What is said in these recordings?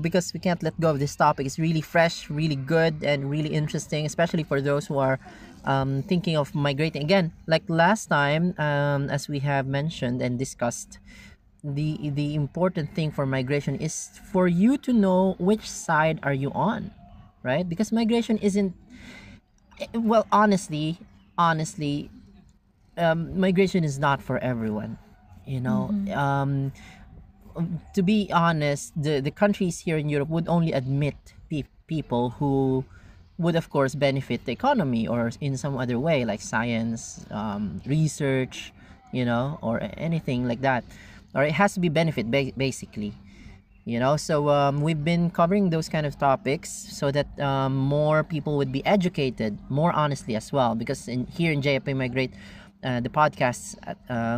Because we can't let go of this topic. It's really fresh, really good, and really interesting, especially for those who are thinking of migrating. Again, like last time, as we have mentioned and discussed, the important thing for migration is for you to know which side are you on, right? Because migration isn't, well, honestly, migration is not for everyone. You know, Mm-hmm. to be honest, the countries here in Europe would only admit people who would, of course, benefit the economy or in some other way, like science, research, or anything like that. Or it has to be benefit, basically. So we've been covering those kind of topics so that more people would be educated more honestly as well, because here in JFA Migrate, the podcasts,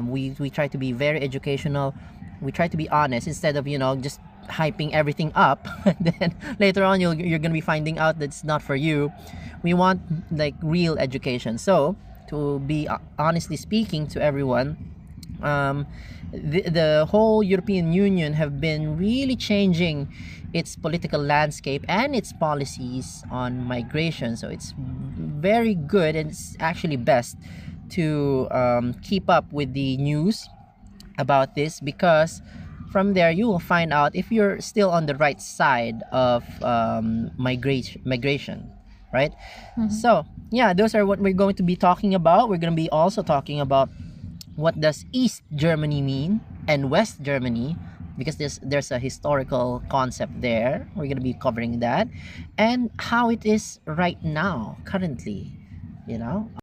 we try to be very educational. We try to be honest instead of just hyping everything up. Then later on you're gonna be finding out that it's not for you. We want like real education. So to be honestly speaking to everyone, um, the whole European Union have been really changing its political landscape and its policies on migration. So it's very good, and it's actually best to keep up with the news about this, because from there you will find out if you're still on the right side of migration, right? Mm-hmm. So yeah, those are what we're going to be talking about. We're going to be also talking about what does East Germany mean and West Germany, because there's a historical concept there. We're gonna be covering that, and how it is right now, currently. You know,